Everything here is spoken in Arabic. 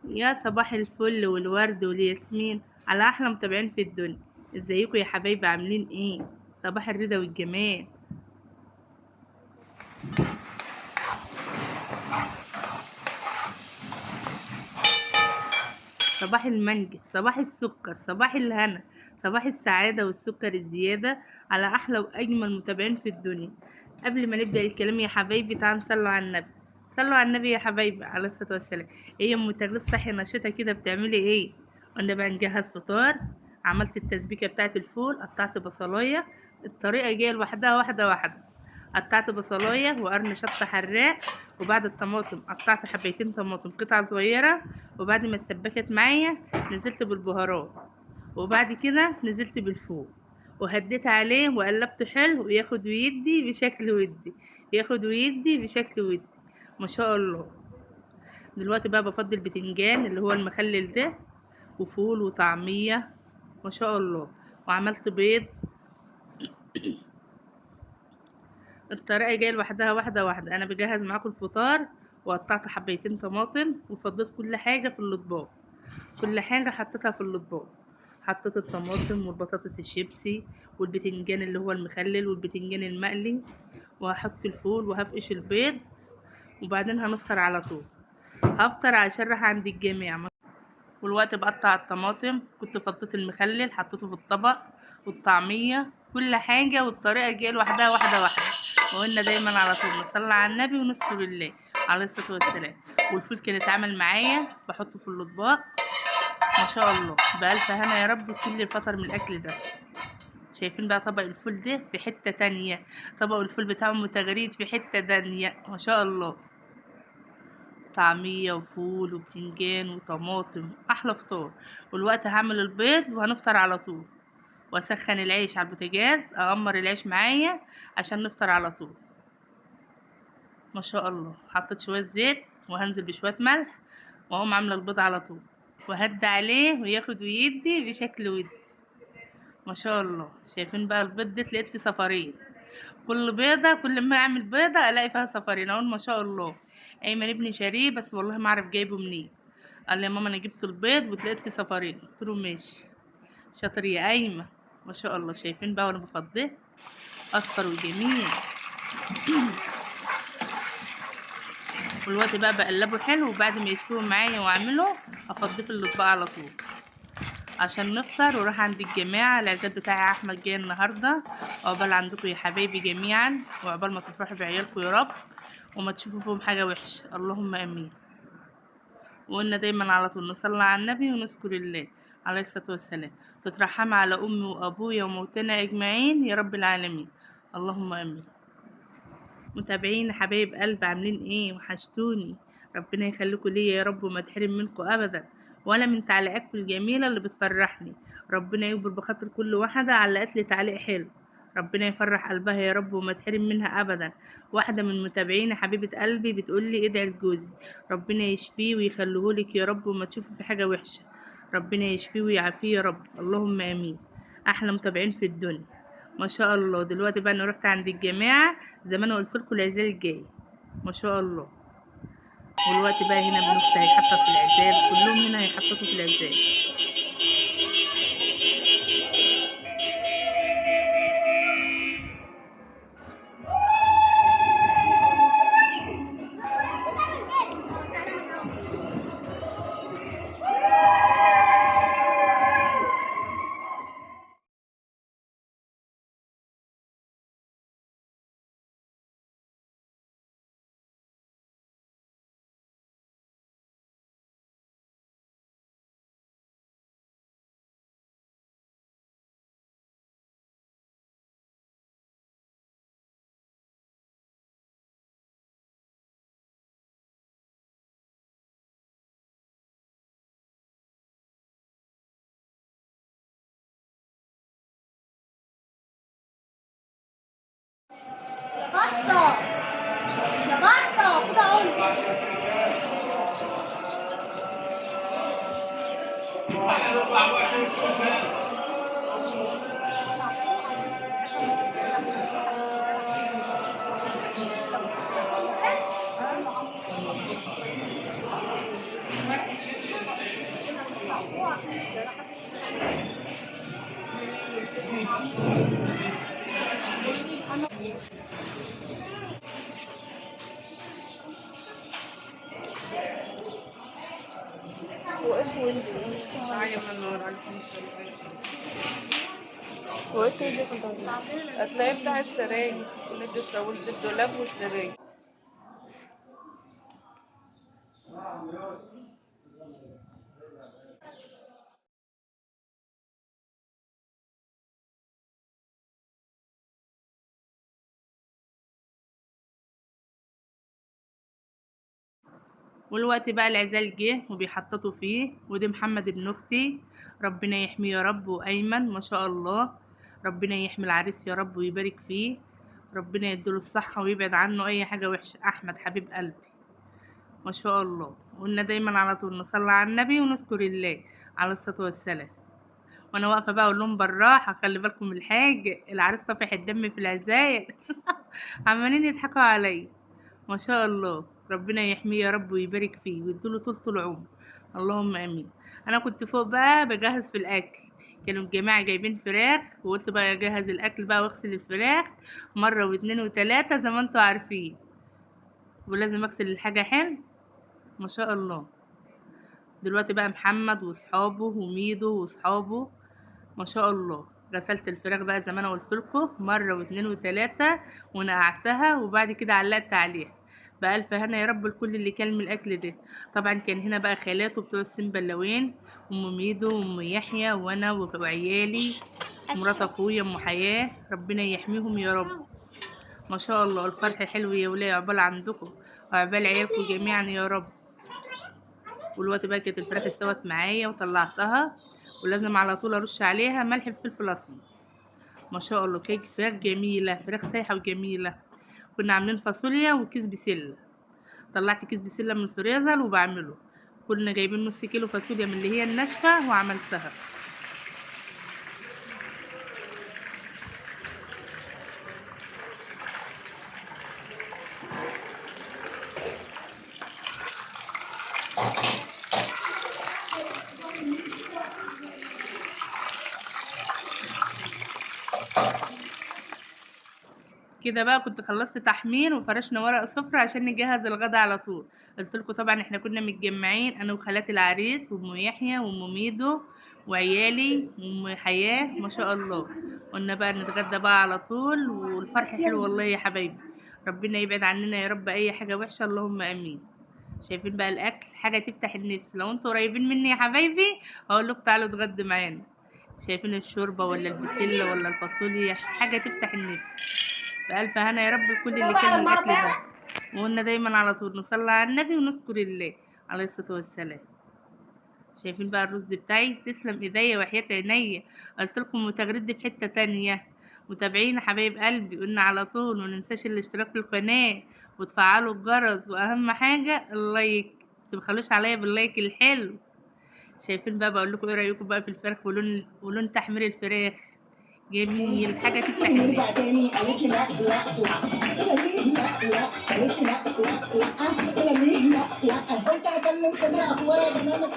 يا صباح الفل والورد والياسمين على احلى متابعين في الدنيا. ازيكم يا حبايبي؟ عاملين ايه؟ صباح الرضا والجمال. صباح المانجا، صباح السكر، صباح الهنا، صباح السعادة والسكر الزيادة على احلى واجمل متابعين في الدنيا. قبل ما نبدأ الكلام يا حبايبي تعالوا نصلوا على النبي. صلوا على النبي يا حبايبي عليه الصلاة والسلام. ايه يا ام تغليظ صحي نشيطة كده بتعملي ايه؟ قلنا بقى نجهز فطار. عملت التسبيكة بتاعة الفول، قطعت بصلاية. الطريقة جاية لوحدها واحدة واحدة. قطعت بصلاية وقرن شطة حراق، وبعد الطماطم قطعت حبيتين طماطم قطع صغيرة، وبعد ما اتسبكت معايا نزلت بالبهارات، وبعد كده نزلت بالفول وهديت عليه وقلبته حلو وياخد ويدي بشكل ودي، ياخد ويدي بشكل ودي. ما شاء الله. دلوقتي بقى بفضل البتنجان اللي هو المخلل ده، وفول وطعمية. ما شاء الله. وعملت بيض. الطريقة جاية لوحدها واحدة واحدة. أنا بجهز معاكم الفطار، وقطعت حبيتين طماطم وفضيت كل حاجة في الأطباق. كل حاجة حطيتها في الأطباق. حطيت الطماطم والبطاطس الشيبسي والبتنجان اللي هو المخلل والبتنجان المقلي، وهحط الفول وهفقش البيض، وبعدين هنفطر على طول. هفطر عشان راح عند الجامع. والوقت بقطع الطماطم، كنت فضيت المخلل حطيته في الطبق، والطعمية كل حاجة، والطريقة جاية لوحدها واحدة واحدة. وقلنا دايما على طول نصلي على النبي ونذكر الله عليه الصلاة والسلام. والفول كان اتعمل معايا بحطه في الأطباق. ما شاء الله. بألف هنا يا رب كل فتر من الأكل ده. شايفين بقى طبق الفول ده في حتة تانية؟ طبق الفول بتاعه متغريد في حتة تانية. ما شاء الله. طعمية وفول وبتنجان وطماطم، احلى فطار. والوقت هعمل البيض وهنفطر على طول. واسخن العيش على البوتاجاز، اقمر العيش معايا عشان نفطر على طول. ما شاء الله. حطيت شوية زيت وهنزل بشوية ملح، واقوم عاملة البيض على طول، وهدي عليه وياخد ويدي بشكل ودي. ما شاء الله. شايفين بقى البيض ده لقيت فيه صفارين. كل بيضة، كل ما اعمل بيضة الاقي فيها صفارين، اقول ما شاء الله. ايمن ابني شاريه بس والله ما اعرف جايبه منين. قال لي يا ماما انا جبت البيض وتلاقيت فيه صفارين. قلت له ماشي. شاطر يا ايمن. ما شاء الله. شايفين بقى وانا بفضيه اصفر وجميل. والوقت بقى بقلبه حلو، وبعد ما يستوي معايا واعمله افضيه في الاطباق على طول عشان نفطر وراح عند الجماعة. العزاد بتاعي احمد جاي النهارده. عقبال عندكم يا حبايبي جميعا، وعقبال ما تفرحوا بعيالكم يا رب، وما تشوفوا فيهم حاجه وحشه، اللهم امين. وقلنا دايما على طول نصلي على النبي ونذكر الله عليه الصلاة والسلام. تترحم على أمي وأبويا وموتنا أجمعين يا رب العالمين، اللهم آمين. متابعين حبايب قلب عاملين ايه؟ وحشتوني. ربنا يخليكم ليا يا رب وما تحرم منكم أبدا، ولا من تعليقاتكم الجميلة اللي بتفرحني. ربنا يكبر بخاطر كل واحدة علقت لي تعليق حلو. ربنا يفرح قلبها يا رب وما تحرم منها ابدا. واحده من متابعيني حبيبه قلبي بتقول لي ادعي لجوزي ربنا يشفيه ويخليهولك يا رب وما تشوفي في حاجه وحشه. ربنا يشفيه ويعافيه يا رب، اللهم امين. احلى متابعين في الدنيا. ما شاء الله. دلوقتي بقى انا رحت عند الجماعه زي ما انا قلت لكم العزال الجاي. ما شاء الله. والوقت بقى هنا بنفطر هيحطط في العزال، كلهم هنا هيحططوا في العزال. بطة يا بطة خد أقول تعالي من النور عليكم السلام. هتلاقيه بتاع السراير، ولد الدولاب والسراير. والوقت بقى العزال جه وبيحططوا فيه، ودي محمد ابن اختي، ربنا يحميه يا رب، وايمن ما شاء الله، ربنا يحمي العريس يا رب ويبارك فيه، ربنا يديله الصحة ويبعد عنه اي حاجة وحشة. احمد حبيب قلبي ما شاء الله. وقلنا دايما على طول نصلي على النبي ونذكر الله عليه الصلاة والسلام. وانا واقفة بقى اقول لهم بالراحة، خلي بالكم من الحاج، العريس طافح الدم في العزايل. عمالين يضحكوا عليا ما شاء الله. ربنا يحميه يا رب ويبارك فيه ويديله طول العمر، اللهم امين. انا كنت فوق بقى بجهز في الاكل، كانوا الجماعه جايبين فراخ، وقلت بقى اجهز الاكل بقى واغسل الفراخ مره واتنين وتلاته زي ما انتوا عارفين، ولازم اغسل الحاجه حلو ما شاء الله. دلوقتي بقى محمد واصحابه وميدو واصحابه ما شاء الله. غسلت الفراخ بقى زي ما انا قلت لكم مره واتنين وتلاته، ونقعتها وبعد كده علقت عليها. بألف هنا يا رب الكل اللي كل من الاكل ده. طبعا كان هنا بقى خالاته بتوع السنبلاوين، ام ميدو وام يحيى وانا وعيالي ومرات اخويا ام حياه، ربنا يحميهم يا رب ما شاء الله. الفرح حلو يا ولاد، عقبال عندكم وعقبال عيالكم جميعا يا رب. والوقت بقى كانت الفراخ استوت معايا وطلعتها، ولازم على طول ارش عليها ملح بفلفل اسمر ما شاء الله. كيك فراخ جميله، فراخ سايحه وجميله. كنا عاملين فاصوليا وكيس بسله، طلعت كيس بسله من الفريزر وبعمله. كنا جايبين نص كيلو فاصوليا من اللي هي الناشفه وعملتها. كده بقى كنت خلصت تحمير وفرشنا ورق سفرة عشان نجهز الغدا على طول. قلت لكم طبعا احنا كنا متجمعين انا وخالات العريس وام يحيى وام ميدو وعيالي وام حياه ما شاء الله. قلنا بقى نتغدى بقى على طول، والفرح حلو والله يا حبايبي. ربنا يبعد عننا يا رب اي حاجه وحشه، اللهم امين. شايفين بقى الاكل حاجه تفتح النفس. لو انتوا قريبين مني يا حبايبي هقول لكم تعالوا اتغدوا معانا. شايفين الشوربه ولا البسله ولا الفاصوليا، حاجه تفتح النفس. بألف هنا يا رب الكل اللي كان من الأكل ده. وقلنا دايما على طول نصلي على النبي ونذكر الله عليه الصلاة والسلام. شايفين بقى الرز بتاعي، تسلم ايديا وحياة عينيا. قلت لكم متغردي في حتة تانية. متابعين حبايب قلبي، قلنا على طول مننساش الاشتراك في القناة وتفعلوا الجرس، واهم حاجة اللايك، متبخلوش عليا باللايك الحلو. شايفين بقى بقول لكم ايه رايكم بقى في الفراخ ولون تحمير الفراخ جميل، حاجه تفتح النفس. تاني قالت لي لا لا لا، لا لا قالت لي لا لا لا، لا لا، قلت اكلم كده اخويا، انا